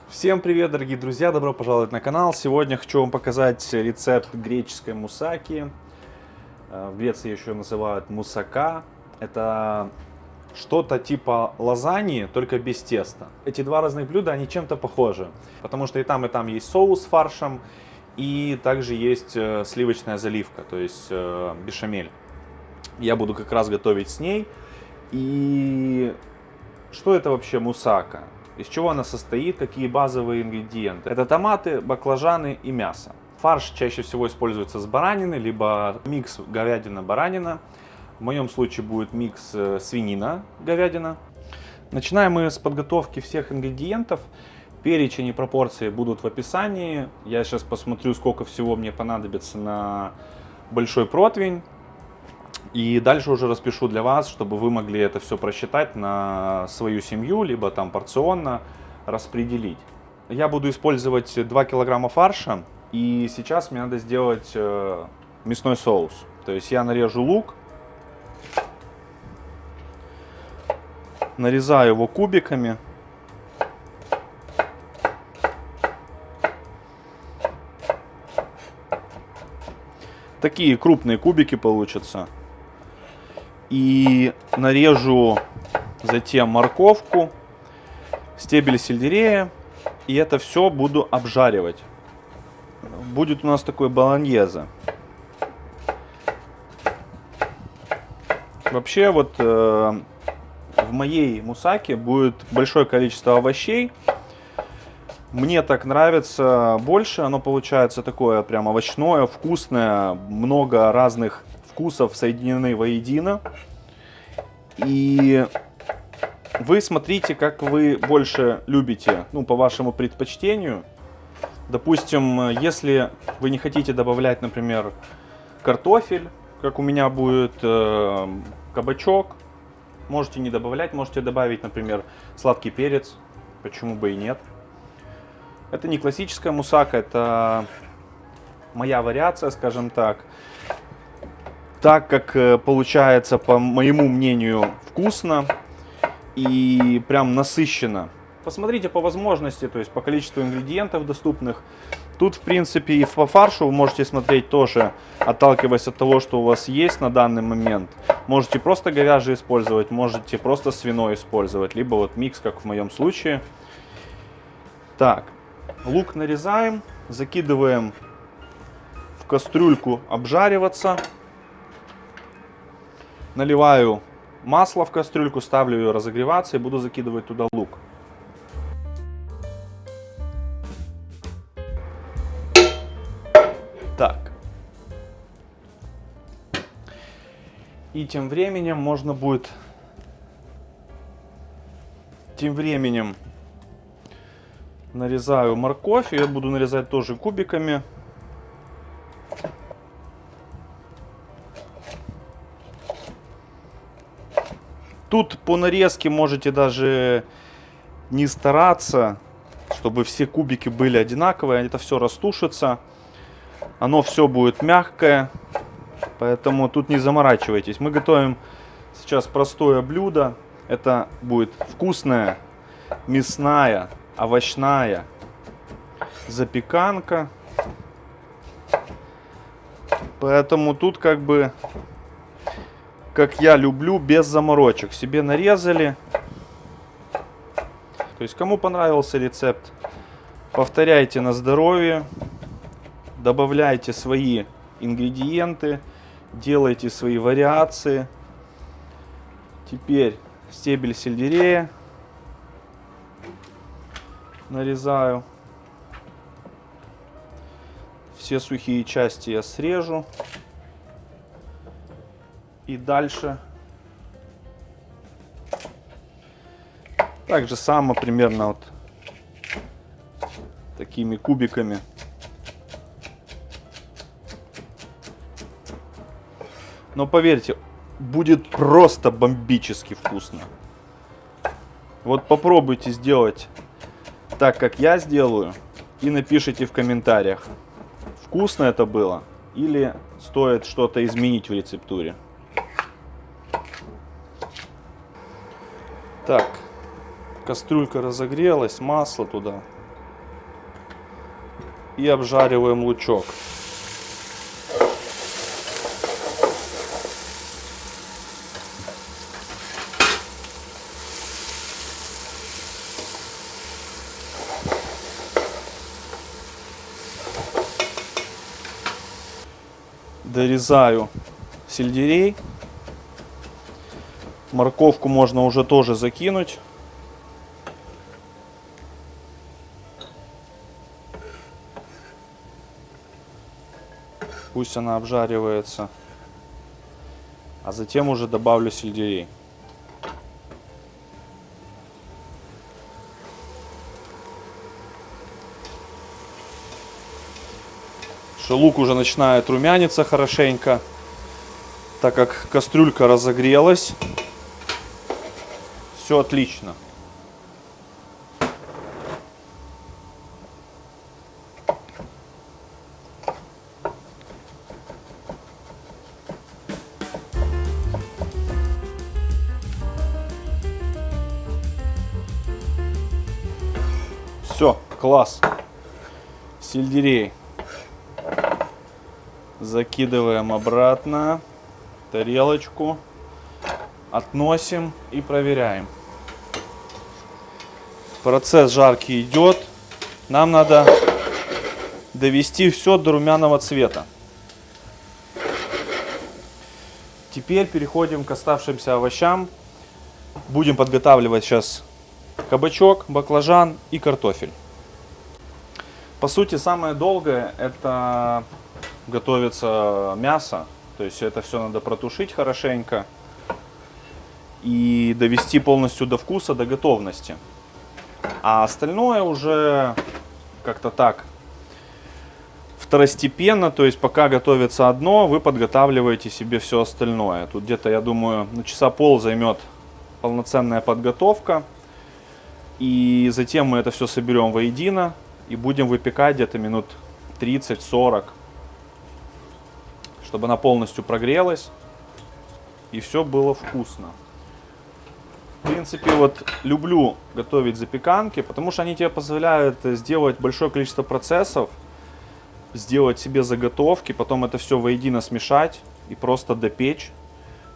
Всем привет, дорогие друзья! Добро пожаловать на канал. Сегодня хочу вам показать рецепт греческой мусаки. В Греции еще называют мусака. Это что-то типа лазаньи, только без теста. Эти два разных блюда, они чем-то похожи. Потому что и там есть соус с фаршем, и также есть сливочная заливка, то есть бешамель. Я буду как раз готовить с ней. И что это вообще мусака? Из чего она состоит, какие базовые ингредиенты? Это томаты, баклажаны и мясо. Фарш чаще всего используется с баранины, либо микс говядина-баранина. В моем случае будет микс свинина-говядина. Начинаем мы с подготовки всех ингредиентов. Перечень и пропорции будут в описании. Я сейчас посмотрю, сколько всего мне понадобится на большой противень. И дальше уже распишу для вас, чтобы вы могли это все просчитать на свою семью, либо там порционно распределить. Я буду использовать 2 килограмма фарша, и сейчас мне надо сделать мясной соус. То есть я нарежу лук, нарезаю его кубиками. Такие крупные кубики получатся. И нарежу затем морковку, стебель сельдерея, и это все буду обжаривать. Будет у нас такой болоньезе. Вообще вот в моей мусаке будет большое количество овощей. Мне так нравится больше, оно получается такое прям овощное, вкусное, много разных вкусов соединены воедино. И вы смотрите, как вы больше любите, по вашему предпочтению. Допустим, если вы не хотите добавлять, например, картофель, как у меня будет кабачок, можете не добавлять, можете добавить, например, сладкий перец, почему бы и нет. Это не классическая мусака, это моя вариация, скажем так. Так как получается, по моему мнению, вкусно и прям насыщенно. Посмотрите по возможности, то есть по количеству ингредиентов доступных. Тут, в принципе, и по фаршу вы можете смотреть тоже, отталкиваясь от того, что у вас есть на данный момент. Можете просто говяжий использовать, можете просто свиной использовать, либо вот микс, как в моем случае. Так, лук нарезаем, закидываем в кастрюльку обжариваться. Наливаю масло в кастрюльку, ставлю ее разогреваться и буду закидывать туда лук. Так. И тем временем можно будет... нарезаю морковь. Я буду нарезать тоже кубиками. Тут по нарезке можете даже не стараться, чтобы все кубики были одинаковые. Это все растушится. Оно все будет мягкое. Поэтому тут не заморачивайтесь. Мы готовим сейчас простое блюдо. Это будет вкусная, мясная, овощная запеканка. Поэтому тут как я люблю, без заморочек. Себе нарезали. То есть, кому понравился рецепт, повторяйте на здоровье. Добавляйте свои ингредиенты. Делайте свои вариации. Теперь стебель сельдерея нарезаю. Все сухие части я срежу. И дальше так же само примерно вот такими кубиками. Но поверьте, будет просто бомбически вкусно. Вот попробуйте сделать так, как я сделаю, и напишите в комментариях, вкусно это было или стоит что-то изменить в рецептуре. Так, кастрюлька разогрелась, масло туда и обжариваем лучок. Дорезаю сельдерей. Морковку можно уже тоже закинуть. Пусть она обжаривается. А затем уже добавлю сельдерей. Лук уже начинает румяниться хорошенько, так как кастрюлька разогрелась. Все отлично. Все, класс. Сельдерей закидываем обратно в тарелочку, относим и проверяем. Процесс жарки идет. Нам надо довести все до румяного цвета. Теперь переходим к оставшимся овощам. Будем подготавливать сейчас кабачок, баклажан и картофель. По сути, самое долгое это готовится мясо. То есть это все надо протушить хорошенько и довести полностью до вкуса, до готовности. А остальное уже как-то так второстепенно, то есть пока готовится одно, вы подготавливаете себе все остальное. Тут где-то, я думаю, часа пол займет полноценная подготовка. И затем мы это все соберем воедино и будем выпекать где-то минут 30-40, чтобы она полностью прогрелась и все было вкусно. В принципе, вот люблю готовить запеканки, потому что они тебе позволяют сделать большое количество процессов, сделать себе заготовки, потом это все воедино смешать и просто допечь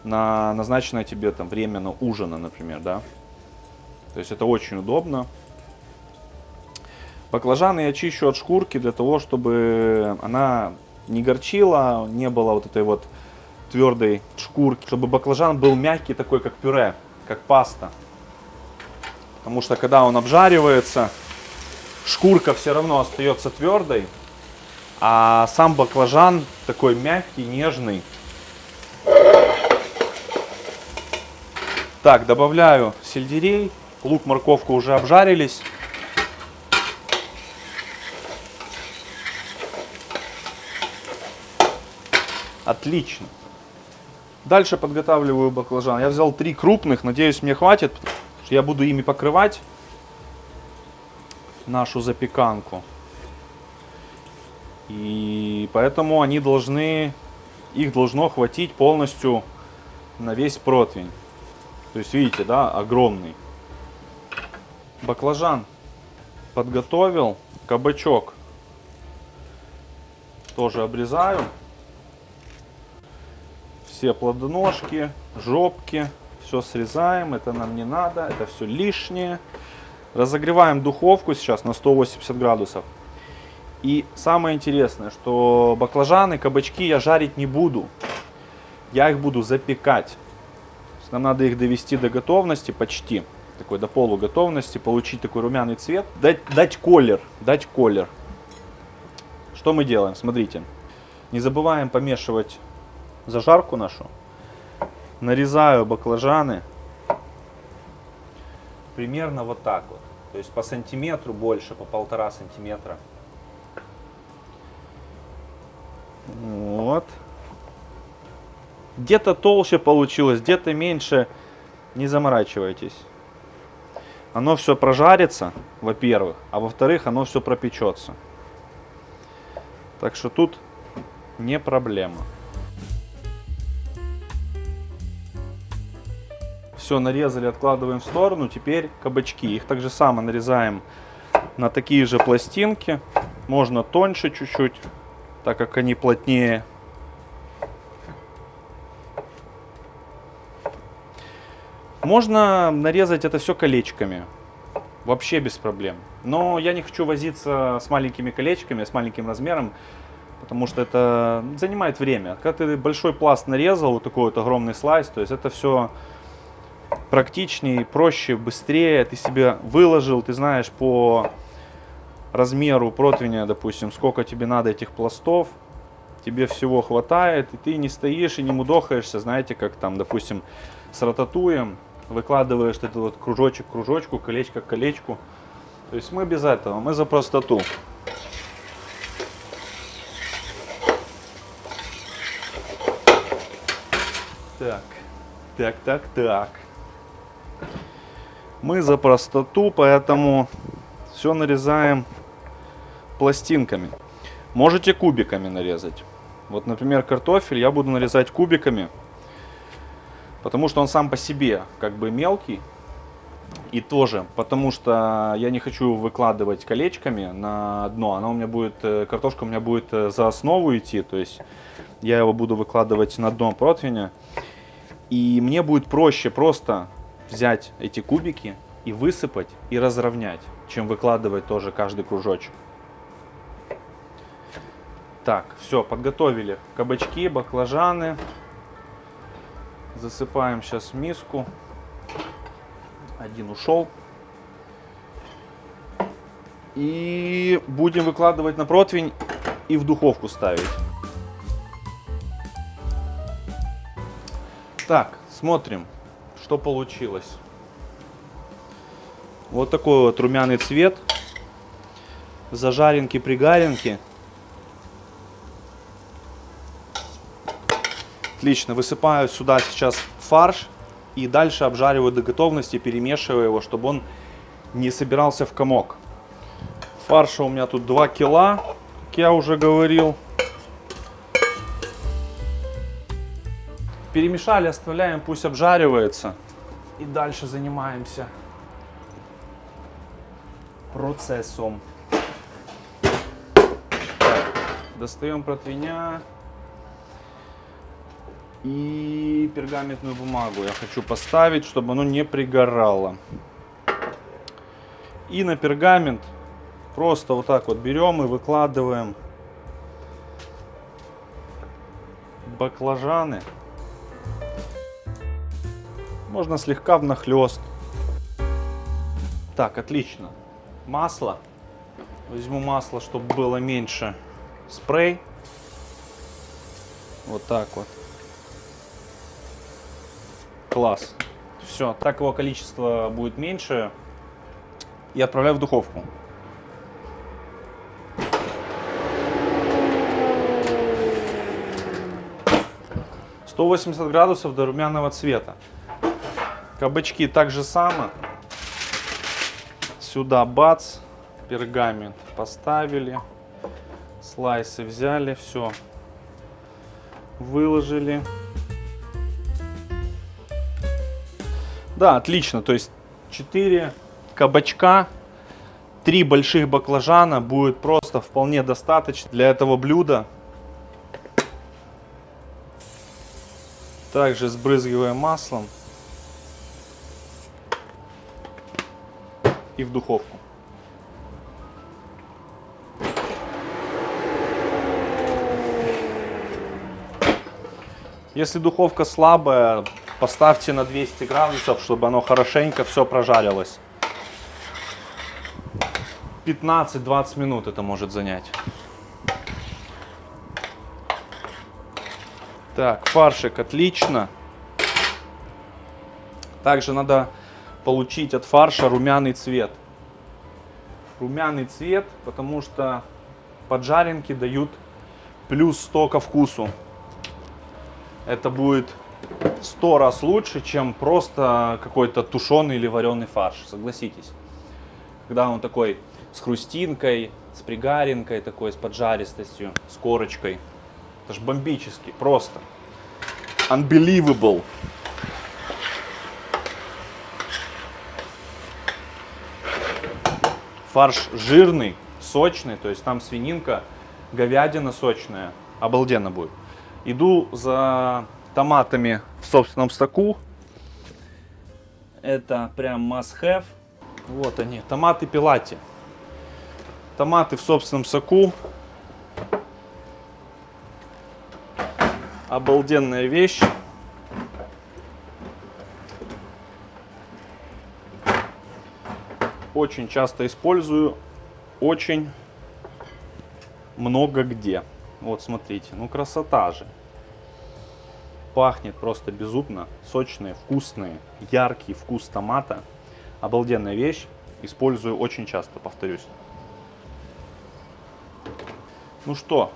на назначенное тебе там время на ужина, например, да. То есть это очень удобно. Баклажаны я чищу от шкурки для того, чтобы она не горчила, не было вот этой вот твердой шкурки, чтобы баклажан был мягкий, такой как пюре, как паста. Потому что когда он обжаривается, шкурка все равно остается твердой, а сам баклажан такой мягкий, нежный. Так, добавляю сельдерей. Лук, морковка уже обжарились. Отлично. Дальше подготавливаю баклажан. Я взял 3 крупных, надеюсь, мне хватит. Я буду ими покрывать нашу запеканку. И поэтому их должно хватить полностью на весь противень. То есть, видите, да, огромный. Баклажан подготовил. Кабачок тоже обрезаю. Все плодоножки, жопки, все срезаем. Это нам не надо, это все лишнее. Разогреваем духовку сейчас на 180 градусов. И самое интересное, что баклажаны, кабачки я жарить не буду. Я их буду запекать. Нам надо их довести до готовности почти. Такой до полуготовности, получить такой румяный цвет, дать колер. Что мы делаем? Смотрите, не забываем помешивать зажарку нашу. Нарезаю баклажаны примерно вот так вот, то есть по сантиметру больше, по 1,5 сантиметра. Вот. Где-то толще получилось, где-то меньше. Не заморачивайтесь. Оно все прожарится, во-первых, а во-вторых, оно все пропечется. Так что тут не проблема. Все нарезали, откладываем в сторону. Теперь кабачки. Их так же само нарезаем на такие же пластинки. Можно тоньше чуть-чуть, так как они плотнее. Можно нарезать это все колечками. Вообще без проблем. Но я не хочу возиться с маленькими колечками, с маленьким размером, потому что это занимает время. Когда ты большой пласт нарезал, вот такой вот огромный слайс, то есть это все практичнее, проще, быстрее. Ты себе выложил, ты знаешь по размеру противня, допустим, сколько тебе надо этих пластов. Тебе всего хватает, и ты не стоишь и не мудохаешься, знаете, как там, допустим, с рататуем. Выкладываешь этот вот кружочек к кружочку, колечко к колечку. То есть мы без этого, мы за простоту. Так. Мы за простоту, поэтому все нарезаем пластинками. Можете кубиками нарезать. Вот, например, картофель я буду нарезать кубиками. Потому что он сам по себе как бы мелкий. И тоже, потому что я не хочу выкладывать колечками на дно. Она у меня будет, картошка у меня будет за основу идти. То есть я его буду выкладывать на дно противня. И мне будет проще просто взять эти кубики и высыпать и разровнять, чем выкладывать тоже каждый кружочек. Так, все, подготовили кабачки, баклажаны. Засыпаем сейчас в миску. Один ушел. И будем выкладывать на противень и в духовку ставить. Так, смотрим, что получилось. Вот такой вот румяный цвет. Зажаренки-пригаренки. Отлично, высыпаю сюда сейчас фарш и дальше обжариваю до готовности, перемешиваю его, чтобы он не собирался в комок. Фарша у меня тут 2 кило, как я уже говорил. Перемешали, оставляем, пусть обжаривается. И дальше занимаемся процессом. Так, достаем противня. И пергаментную бумагу я хочу поставить, чтобы оно не пригорало. И на пергамент просто вот так вот берем и выкладываем баклажаны. Можно слегка внахлёст. Так, отлично. Масло. Возьму масло, чтобы было меньше. Спрей. Вот так вот. Класс. Все, так его количество будет меньше. И отправляю в духовку. — 180 градусов до румяного цвета. Кабачки так же само. Сюда бац. Пергамент поставили. Слайсы взяли. Все. Выложили. Да, отлично. То есть 4 кабачка, 3 больших баклажана будет просто вполне достаточно для этого блюда. Также сбрызгиваем маслом и в духовку. Если духовка слабая, поставьте на 200 градусов, чтобы оно хорошенько все прожарилось. 15-20 минут это может занять. Так, фаршик отлично. Также надо получить от фарша румяный цвет. Румяный цвет, потому что поджаренки дают плюс 100 ко вкусу. Это будет 100 раз лучше, чем просто какой-то тушеный или вареный фарш, согласитесь. Когда он такой с хрустинкой, с пригаренкой, такой с поджаристостью, с корочкой. Это ж бомбически, просто. Unbelievable. Фарш жирный, сочный, то есть там свининка, говядина сочная, обалденно будет. Иду за томатами в собственном соку. Это прям must have. Вот они, томаты пилати. Томаты в собственном соку. Обалденная вещь. Очень часто использую. Очень много где. Вот смотрите, ну красота же. Пахнет просто безумно. Сочные, вкусные, яркий вкус томата. Обалденная вещь. Использую очень часто, повторюсь. Ну что,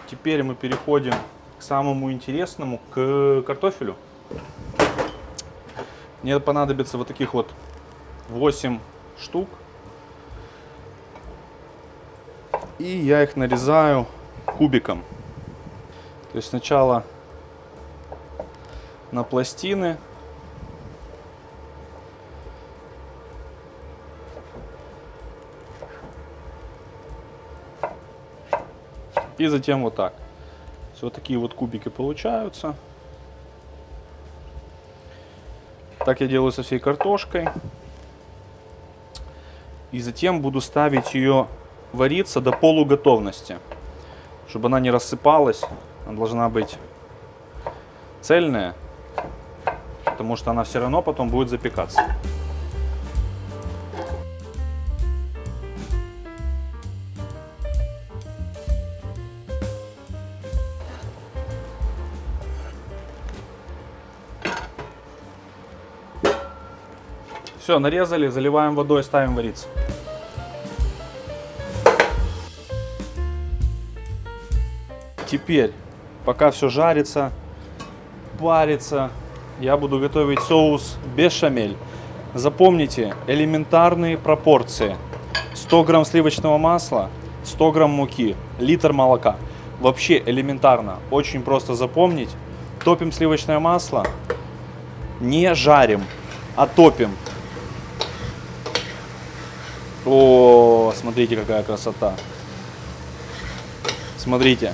теперь мы переходим к самому интересному, к картофелю. Мне понадобится вот таких вот 8 штук. И я их нарезаю кубиком. То есть сначала на пластины. И затем вот так. Вот такие вот кубики получаются. Так я делаю со всей картошкой. И затем буду ставить ее вариться до полуготовности. Чтобы она не рассыпалась. Она должна быть цельная. Потому что она все равно потом будет запекаться. Все, нарезали, заливаем водой, ставим вариться. Теперь, пока все жарится, парится, я буду готовить соус бешамель. Запомните элементарные пропорции. 100 грамм сливочного масла, 100 грамм муки, литр молока. Вообще элементарно, очень просто запомнить. Топим сливочное масло, не жарим, а топим. О, смотрите, какая красота. Смотрите.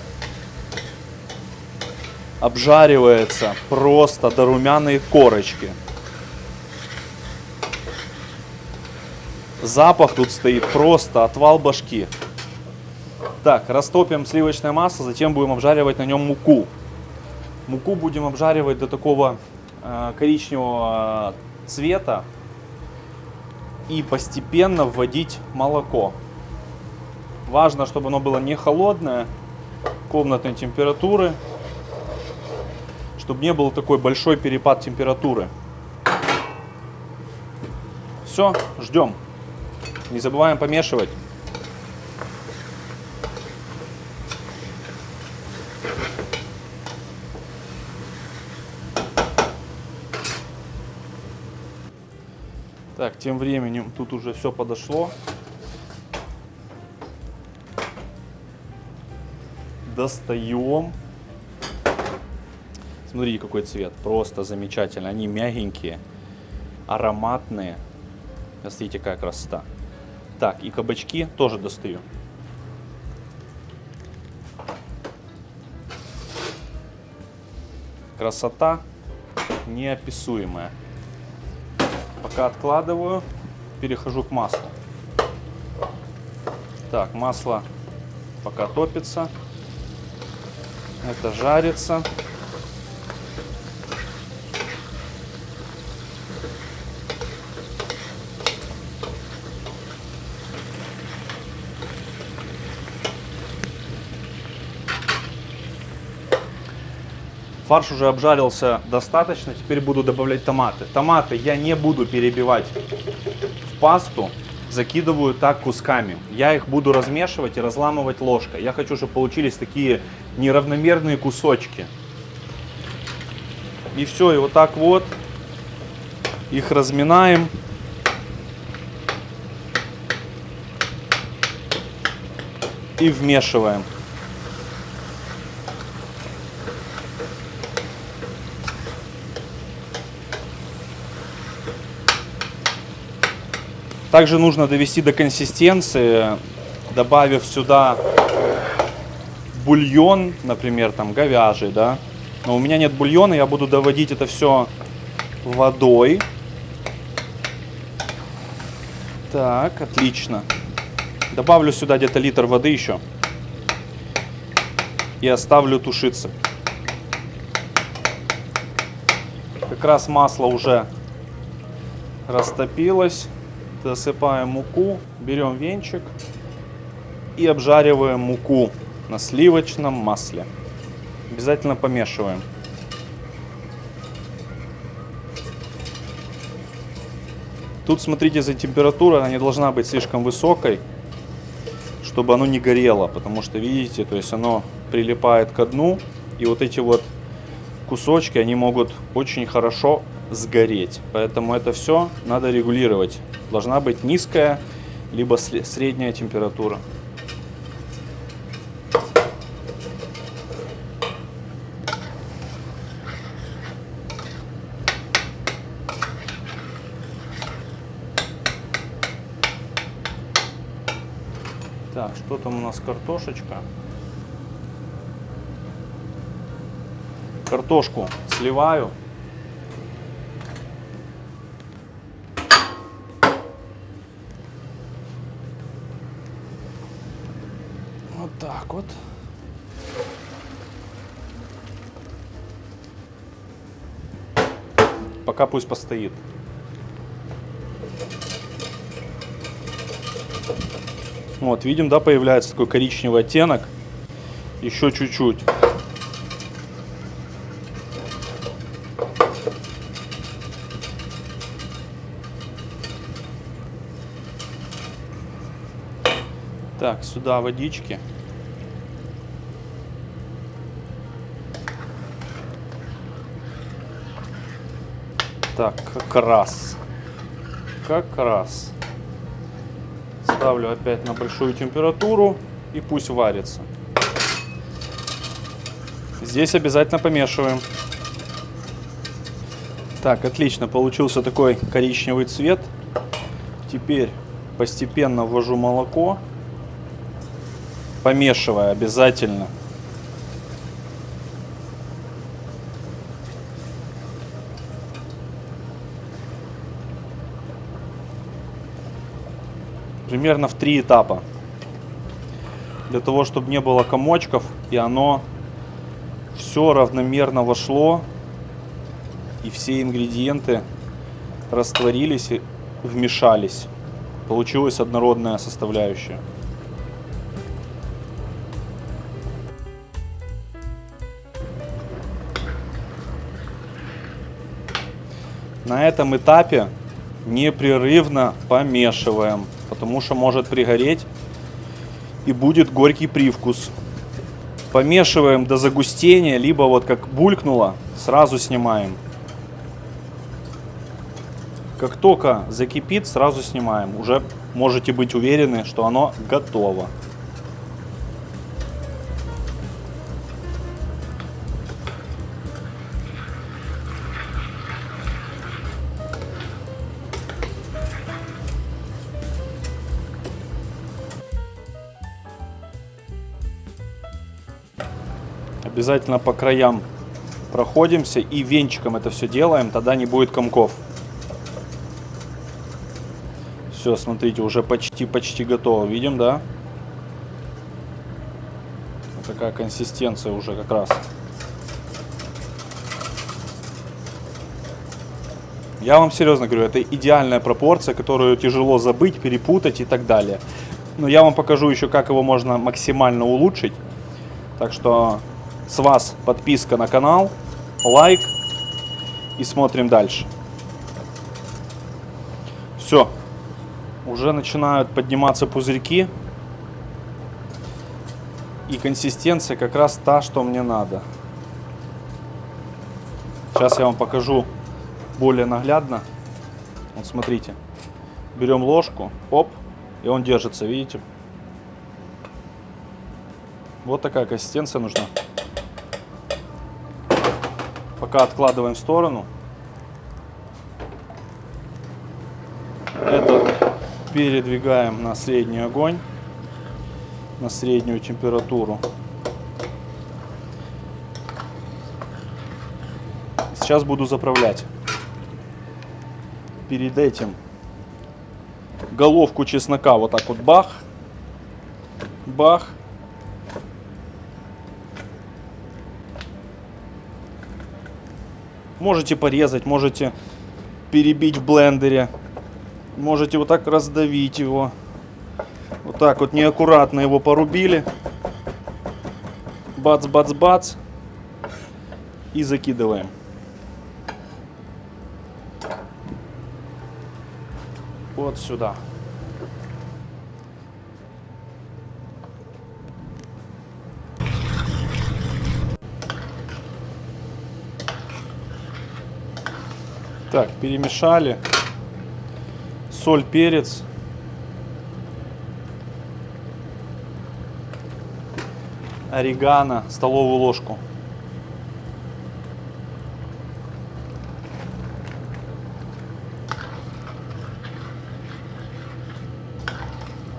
Обжаривается просто до румяной корочки. Запах тут стоит просто отвал башки. Так, растопим сливочное масло, затем будем обжаривать на нем муку. Муку будем обжаривать до такого коричневого цвета. И постепенно вводить молоко. Важно, чтобы оно было не холодное, комнатной температуры, чтобы не был такой большой перепад температуры. Все, ждем. Не забываем помешивать. Так, тем временем тут уже все подошло. Достаем. Смотрите, какой цвет. Просто замечательно. Они мягенькие, ароматные. Смотрите, какая красота. Так, и кабачки тоже достаю. Красота неописуемая. Пока откладываю, перехожу к маслу. Так, масло пока топится. Это жарится. Фарш уже обжарился достаточно, теперь буду добавлять томаты. Томаты я не буду перебивать в пасту, закидываю так кусками. Я их буду размешивать и разламывать ложкой. Я хочу, чтобы получились такие неравномерные кусочки. И все, и вот так вот их разминаем. И вмешиваем. Также нужно довести до консистенции добавив сюда бульон, например, там говяжий, да. Но у меня нет бульона, я буду доводить это все водой. Так, отлично. Добавлю сюда где-то литр воды еще. И оставлю тушиться. Как раз масло уже растопилось. Засыпаем муку, берем венчик и обжариваем муку на сливочном масле. Обязательно помешиваем. Тут смотрите за температурой, она не должна быть слишком высокой, чтобы оно не горело, потому что, видите, то есть оно прилипает ко дну, и вот эти вот кусочки, они могут очень хорошо сгореть. Поэтому это все надо регулировать. Должна быть низкая, либо средняя температура. Так, что там у нас картошечка? Картошку сливаю. Вот так вот. Пока пусть постоит. Вот, видим, да, появляется такой коричневый оттенок. Еще чуть-чуть. Так, сюда водички. Так, как раз. Как раз. Ставлю опять на большую температуру и пусть варится. Здесь обязательно помешиваем. Так, отлично, получился такой коричневый цвет. Теперь постепенно ввожу молоко, помешивая обязательно. Примерно в 3 этапа. Для того, чтобы не было комочков и оно все равномерно вошло. И все ингредиенты растворились и вмешались. Получилась однородная составляющая. На этом этапе непрерывно помешиваем, потому что может пригореть и будет горький привкус. Помешиваем до загустения, либо вот как булькнуло, сразу снимаем. Как только закипит, сразу снимаем. Уже можете быть уверены, что оно готово. Обязательно по краям проходимся и венчиком это все делаем, тогда не будет комков. Все, смотрите, уже почти готово. Видим, да? Вот такая консистенция уже как раз. Я вам серьезно говорю, это идеальная пропорция, которую тяжело забыть, перепутать и так далее. Но я вам покажу еще, как его можно максимально улучшить. Так что с вас подписка на канал, лайк и смотрим дальше. Все. Уже начинают подниматься пузырьки. И консистенция как раз та, что мне надо. Сейчас я вам покажу более наглядно. Вот смотрите. Берем ложку, оп, и он держится, видите? Вот такая консистенция нужна. Пока откладываем в сторону. Это передвигаем на средний огонь. на среднюю температуру. Сейчас буду заправлять. Перед этим головку чеснока вот так вот бах, бах. Можете порезать, можете перебить в блендере, можете вот так раздавить его. Вот так вот неаккуратно его порубили. Бац, бац, бац. И закидываем. Вот сюда. Так, перемешали. Соль, перец. Орегано, столовую ложку.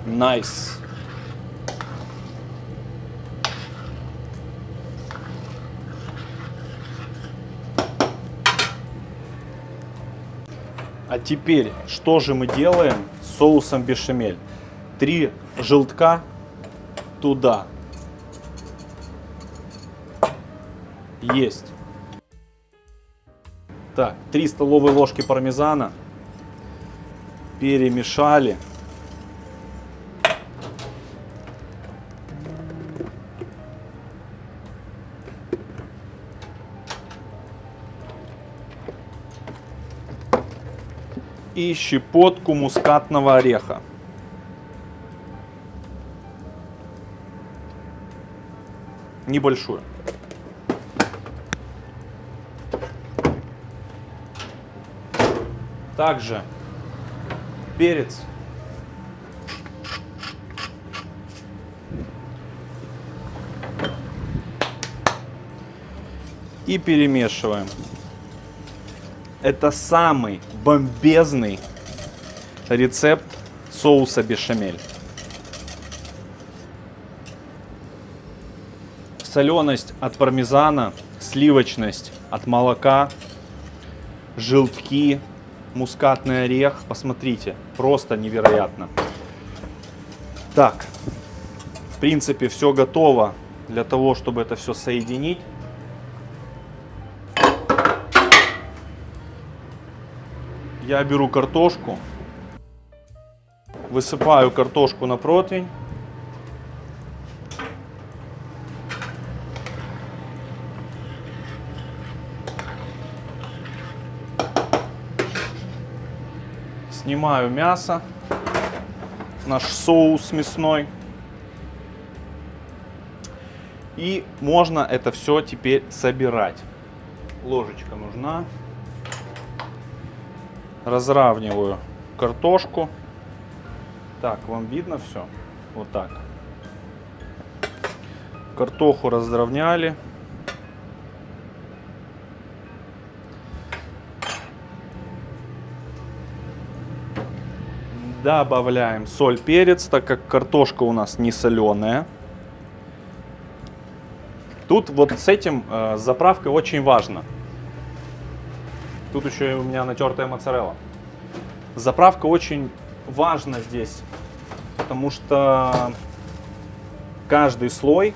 Найс. А теперь, что же мы делаем с соусом бешамель? 3 желтка туда. Есть. Так, 3 столовые ложки пармезана. Перемешали. И щепотку мускатного ореха. Небольшую. Также перец. И перемешиваем. Это самый бомбезный рецепт соуса бешамель. Соленость от пармезана, сливочность от молока, желтки, мускатный орех. Посмотрите, просто невероятно. Так, в принципе, все готово для того, чтобы это все соединить. Я беру картошку, высыпаю картошку на противень. Снимаю мясо, наш соус мясной. И можно это все теперь собирать. Ложечка нужна. Разравниваю картошку. Так, вам видно все? Вот так. Картоху разровняли. Добавляем соль, перец, так как картошка у нас не соленая. Тут вот с этим с заправкой очень важно. Тут еще и у меня натертая моцарелла. Заправка очень важна здесь, потому что каждый слой,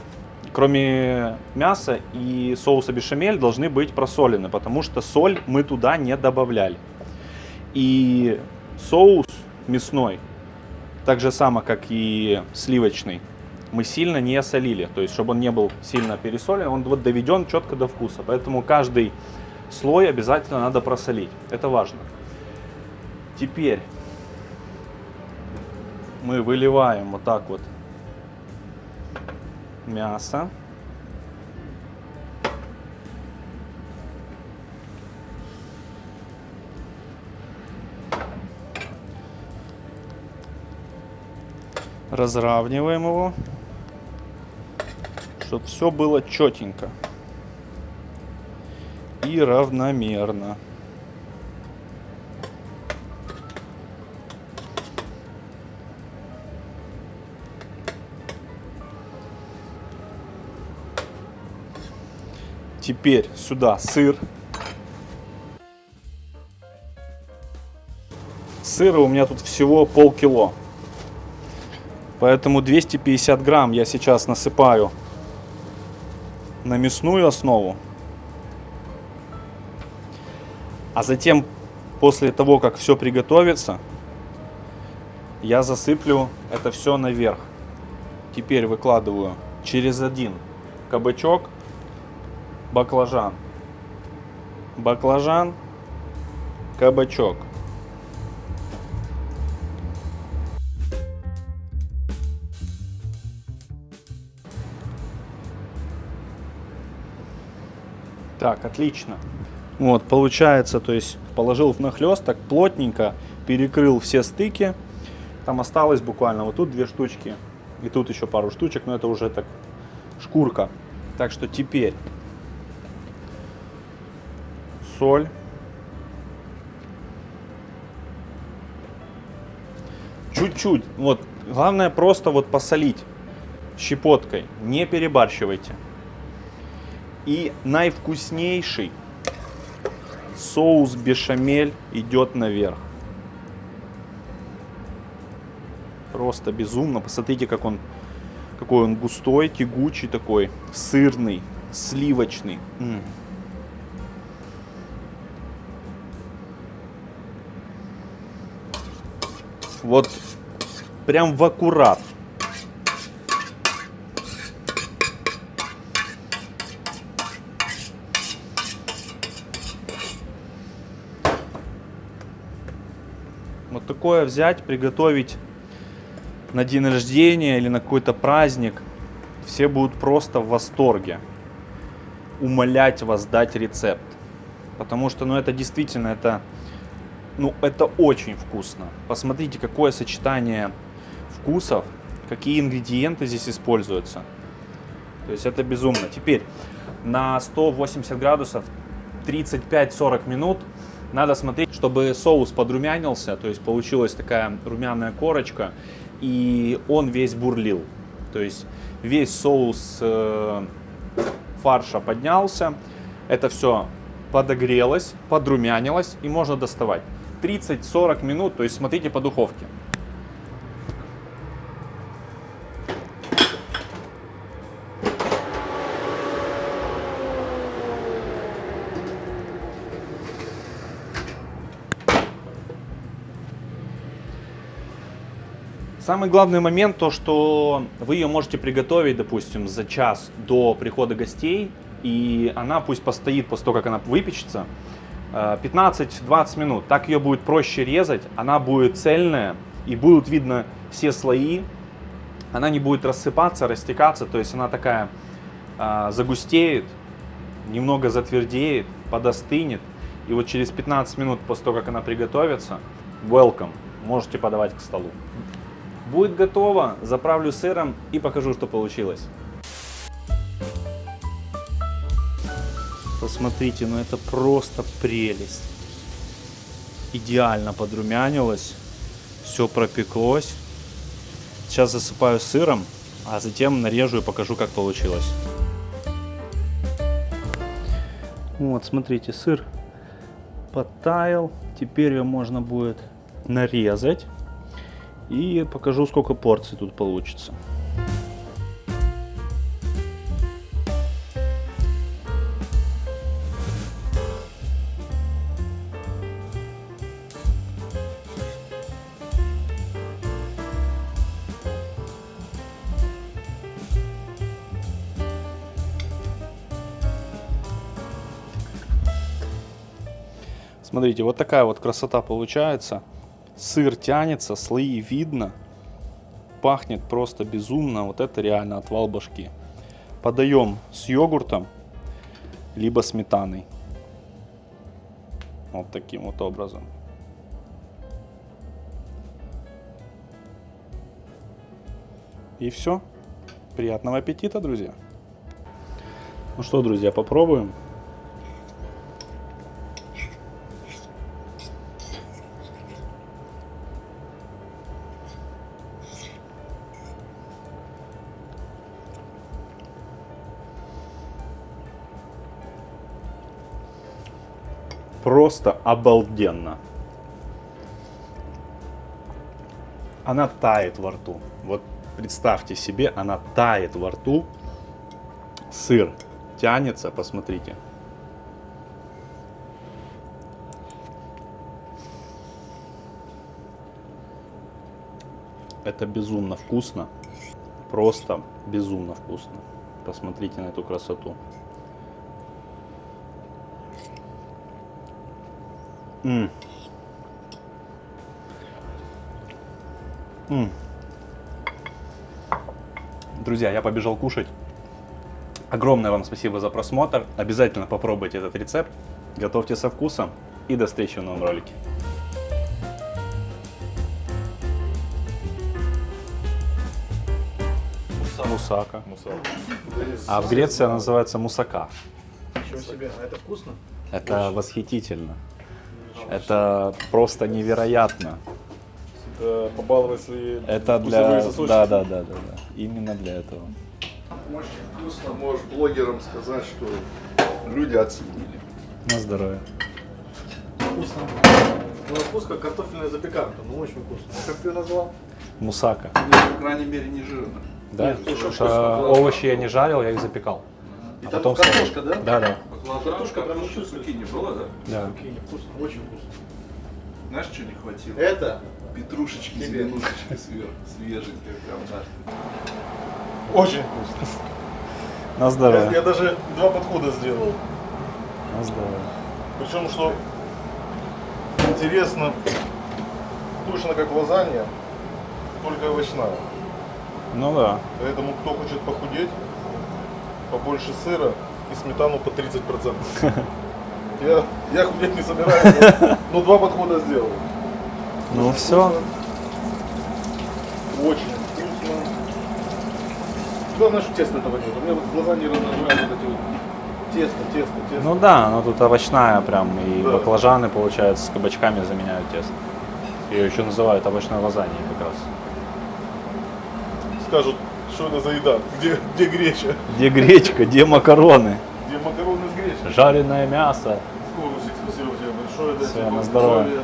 кроме мяса и соуса бешамель, должны быть просолены, потому что соль мы туда не добавляли. И соус мясной, так же само, как и сливочный, мы сильно не солили. То есть, чтобы он не был сильно пересолен, он вот доведен четко до вкуса. Поэтому каждый слой обязательно надо просолить. Это важно. Теперь мы выливаем вот так вот мясо. Разравниваем его, чтобы все было четенько и равномерно. Теперь сюда сыр. Сыра у меня тут всего полкило. Поэтому 250 грамм я сейчас насыпаю на мясную основу. А затем, после того, как все приготовится, я засыплю это все наверх. Теперь выкладываю через один кабачок, баклажан, баклажан, кабачок. Так, отлично. Вот, получается, то есть положил внахлёст, так плотненько перекрыл все стыки. Там осталось буквально вот тут 2 штучки. И тут еще пару штучек, но это уже так шкурка. Так что теперь соль. Чуть-чуть. Вот, главное просто вот посолить щепоткой. Не перебарщивайте. И наивкуснейший соус бешамель идет наверх. Просто безумно. Посмотрите, какой он густой, тягучий такой, сырный, сливочный. Вот прям в аккурат. Вот такое взять, приготовить на день рождения или на какой-то праздник. Все будут просто в восторге. Умолять вас дать рецепт. Потому что, это действительно, это очень вкусно. Посмотрите, какое сочетание вкусов, какие ингредиенты здесь используются. То есть это безумно. Теперь на 180 градусов 35-40 минут надо смотреть, чтобы соус подрумянился, то есть получилась такая румяная корочка, и он весь бурлил. То есть весь соус фарша поднялся, это все подогрелось, подрумянилось, и можно доставать. 30-40 минут, то есть смотрите по духовке. Самый главный момент то, что вы ее можете приготовить, допустим, за час до прихода гостей, и она пусть постоит после того, как она выпечется, 15-20 минут. Так ее будет проще резать, она будет цельная, и будут видно все слои, она не будет рассыпаться, растекаться, то есть она такая загустеет, немного затвердеет, подостынет, и вот через 15 минут после того, как она приготовится, welcome, можете подавать к столу. Будет готово, заправлю сыром и покажу, что получилось. Посмотрите, это просто прелесть. Идеально подрумянилось, все пропеклось. Сейчас засыпаю сыром, а затем нарежу и покажу, как получилось. Вот, смотрите, сыр подтаял. Теперь его можно будет нарезать. И покажу, сколько порций тут получится. Смотрите, вот такая вот красота получается. Сыр тянется, слои видно. Пахнет просто безумно. Вот это реально отвал башки. Подаем с йогуртом, либо сметаной. Вот таким вот образом. И все. Приятного аппетита, друзья. Ну что, друзья, попробуем. просто обалденно. Она тает во рту. Вот представьте себе, она тает во рту. Сыр тянется, посмотрите. Это безумно вкусно. Просто безумно вкусно. Посмотрите на эту красоту. Друзья, я побежал кушать. Огромное вам спасибо за просмотр. Обязательно попробуйте этот рецепт. Готовьте со вкусом. И до встречи в новом ролике. Мусака. А в Греции она называется мусака. Ничего себе, а это вкусно? Это восхитительно. Это просто невероятно. Побаловать свои Это для... Да. Именно для этого. Очень вкусно. Можешь блогерам сказать, что люди оценили. На здоровье. Вкусно. Ну, вкус как картофельная запеканка, но очень вкусно. Как ты назвал? Мусака. По крайней мере, не жирно. Да? Нет, слушай, Овощи я не жарил, я их запекал. И А там потом картошка, да? Да. Картошка прям еще не было, да? Да. Цукини, вкусно, очень вкусно. Знаешь, что не хватило? Это Петрушечки, Тебе. зеленушечки свеженькие, прям наш. очень вкусно. На здоровье. Я даже 2 подхода сделал. На здоровье. Причем, что интересно, точно как лазанья, только овощная. Ну да. Поэтому кто хочет похудеть, побольше сыра и сметану по 30%. Я худеть не собираюсь, но 2 подхода сделал. Ну все. Очень вкусно. Главное, что теста этого нет. У меня вот в лазанье разнообразные вот эти вот тесто. Ну да, оно тут овощная прям. И Да. баклажаны, получается, с кабачками заменяют тесто. Ее еще называют овощной лазаньей как раз. Скажут, что это за еда, где греча, Где гречка, где макароны? где макароны с гречей. Жареное мясо. Конусик, спасибо тебе большое. Всё, на здоровье. здоровья.